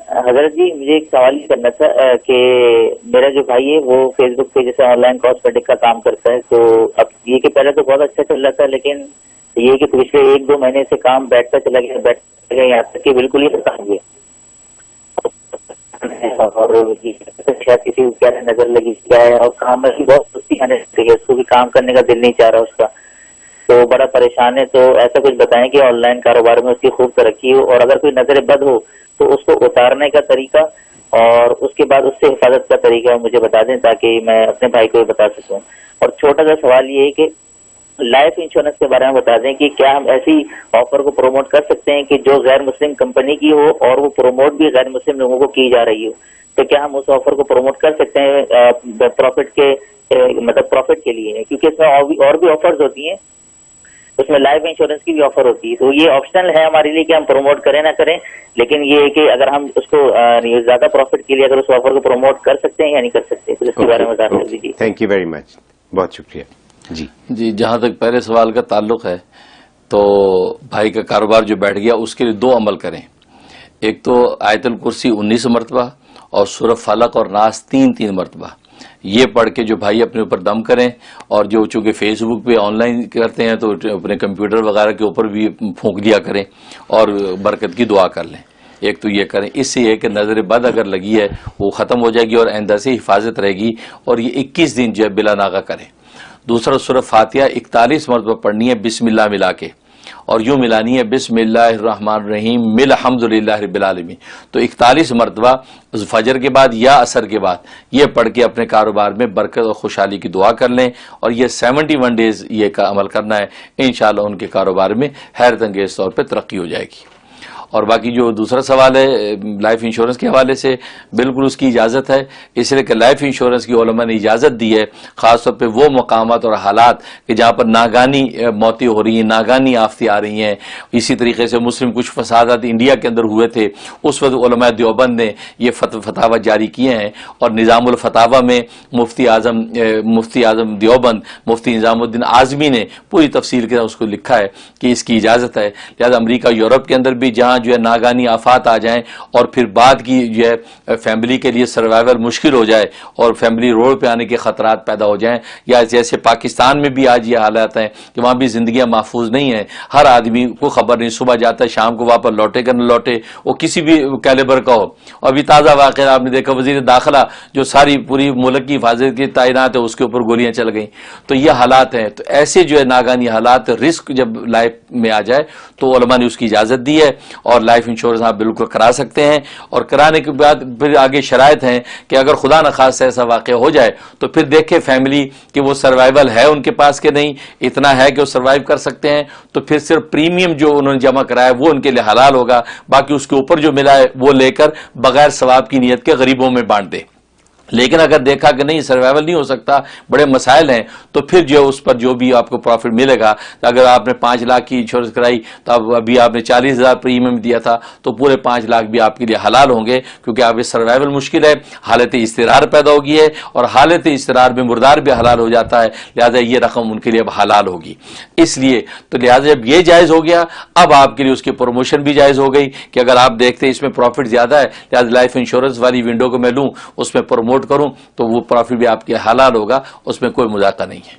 حضرت جی مجھے ایک سوال یہ کرنا تھا کہ میرا جو بھائی ہے وہ فیس بک پہ جیسے آن لائن کاسمیٹک کا کام کرتا ہے، تو اب یہ کہ پہلے تو بہت اچھا چل رہا تھا، لیکن یہ کہ پچھلے 1-2 مہینے سے کام بیٹھتا چلا گیا یہاں تک کہ بالکل ہی ختم ہو گیا، اور شاید کسی کو کیا نظر لگی کیا ہے، اور کام میں بھی بہت سستی آنے لگی ہے، اس کو بھی کام کرنے کا دل نہیں چاہ رہا اس کا، تو بڑا پریشان ہے۔ تو ایسا کچھ بتائیں کہ آن لائن کاروبار میں اس کی خوب ترقی ہو، اور اگر کوئی نظر بد ہو تو اس کو اتارنے کا طریقہ اور اس کے بعد اس سے حفاظت کا طریقہ مجھے بتا دیں تاکہ میں اپنے بھائی کو بھی بتا سکوں۔ اور چھوٹا سا سوال یہ ہے کہ لائف انشورنس کے بارے میں بتا دیں کہ کیا ہم ایسی آفر کو پروموٹ کر سکتے ہیں کہ جو غیر مسلم کمپنی کی ہو اور وہ پروموٹ بھی غیر مسلم لوگوں کو کی جا رہی ہو، تو کیا ہم اس آفر کو پروموٹ کر سکتے ہیں پروفٹ کے مطلب پروفٹ کے لیے، کیونکہ اس میں اور بھی آفرز ہوتی ہیں، اس میں لائف انشورنس کی بھی آفر ہوتی ہے، تو یہ آپشنل ہے ہمارے لیے کہ ہم پروموٹ کریں نہ کریں، لیکن یہ ہے کہ اگر ہم اس کو زیادہ پروفٹ کے لیے اگر اس آفر کو پروموٹ کر سکتے ہیں یا نہیں کر سکتے، تو اس کے بارے میں بتا دیجیے۔ تھینک یو ویری مچ، بہت شکریہ۔ جی جہاں تک پہلے سوال کا تعلق ہے تو بھائی کا کاروبار جو بیٹھ گیا اس کے لیے 2 عمل کریں، ایک تو آیت الکرسی 19 مرتبہ اور سورہ فلق اور ناس 3 مرتبہ یہ پڑھ کے جو بھائی اپنے اوپر دم کریں، اور جو چونکہ فیس بک پہ آن لائن کرتے ہیں تو اپنے کمپیوٹر وغیرہ کے اوپر بھی پھونک دیا کریں اور برکت کی دعا کر لیں۔ ایک تو یہ کریں، اس سے یہ کہ نظر بد اگر لگی ہے وہ ختم ہو جائے گی اور آئندہ سے حفاظت رہے گی، اور یہ 21 دن جو ہے بلا ناغہ کریں۔ دوسرا سورہ فاتحہ 41 مرتبہ پڑھنی ہے بسم اللہ ملا کے، اور یوں ملانی ہے بسم اللہ الرحمن الرحیم مل الحمدللہ رب العالمین، تو 41 مرتبہ فجر کے بعد یا عصر کے بعد یہ پڑھ کے اپنے کاروبار میں برکت اور خوشحالی کی دعا کر لیں، اور یہ 71 ڈیز یہ کا عمل کرنا ہے، انشاءاللہ ان کے کاروبار میں حیرت انگیز طور پہ ترقی ہو جائے گی۔ اور باقی جو دوسرا سوال ہے لائف انشورنس کے حوالے سے، بالکل اس کی اجازت ہے، اس لیے کہ لائف انشورنس کی علماء نے اجازت دی ہے، خاص طور پہ وہ مقامات اور حالات کہ جہاں پر ناگانی موتیں ہو رہی ہیں، ناگانی آفتیں آ رہی ہیں۔ اسی طریقے سے مسلم کچھ فسادات انڈیا کے اندر ہوئے تھے، اس وقت علماء دیوبند نے یہ فتاوی جاری کیے ہیں، اور نظام الفتاوی میں مفتی اعظم دیوبند مفتی نظام الدین اعظمی نے پوری تفصیل کے اس کو لکھا ہے کہ اس کی اجازت ہے۔ لہذا امریکہ یورپ کے اندر بھی جہاں جو ہے ناگانی آفات آ جائیں اور پھر بعد کی جو ہے فیملی کے لیے سروائیول مشکل ہو جائے اور فیملی روڈ پہ آنے کے خطرات پیدا ہو جائیں، یا جیسے پاکستان میں بھی آج یہ حالات ہیں کہ وہاں بھی زندگیاں محفوظ نہیں ہیں، ہر آدمی کو خبر نہیں، صبح جاتا ہے شام کو واپس لوٹے کہ نہ لوٹے، وہ کسی بھی کیلیبر کا ہو۔ ابھی تازہ واقعہ آپ نے دیکھا، وزیر داخلہ جو ساری پوری ملک کی حفاظت کی تعینات ہے اس کے اوپر گولیاں چل گئیں، تو یہ حالات ہیں۔ تو ایسے جو ہے ناگانی حالات، رسک جب لائف میں آ جائے تو علماء نے اس کی اجازت دی ہے، اور لائف انشورنس آپ بالکل کرا سکتے ہیں، اور کرانے کے بعد پھر آگے شرائط ہیں کہ اگر خدا نخواستہ ایسا واقعہ ہو جائے تو پھر دیکھیں فیملی کہ وہ سروائیول ہے ان کے پاس کہ نہیں، اتنا ہے کہ وہ سروائیو کر سکتے ہیں، تو پھر صرف پریمیم جو انہوں نے جمع کرایا وہ ان کے لیے حلال ہوگا، باقی اس کے اوپر جو ملا ہے وہ لے کر بغیر ثواب کی نیت کے غریبوں میں بانٹ دیں۔ لیکن اگر دیکھا کہ نہیں سروائیول نہیں ہو سکتا، بڑے مسائل ہیں، تو پھر جو اس پر جو بھی آپ کو پروفٹ ملے گا، اگر آپ نے 5 لاکھ کی انشورنس کرائی تو ابھی آپ نے 40,000 پریمیم دیا تھا تو پورے 5 لاکھ بھی آپ کے لیے حلال ہوں گے، کیونکہ آپ سروائیول مشکل ہے، حالت اضطرار پیدا ہوگی ہے، اور حالت اضطرار میں مردار بھی حلال ہو جاتا ہے، لہذا یہ رقم ان کے لیے اب حلال ہوگی۔ اس لیے تو لہذا جب یہ جائز ہو گیا، اب آپ کے لیے اس کی پروموشن بھی جائز ہو گئی کہ اگر آپ دیکھتے ہیں اس میں پروفٹ زیادہ ہے، لہذا لائف انشورنس والی ونڈو کو میں لوں، اس میں پروموٹ کروں، تو وہ پروفٹ بھی آپ کے حلال ہوگا، اس میں کوئی مذاقہ نہیں ہے۔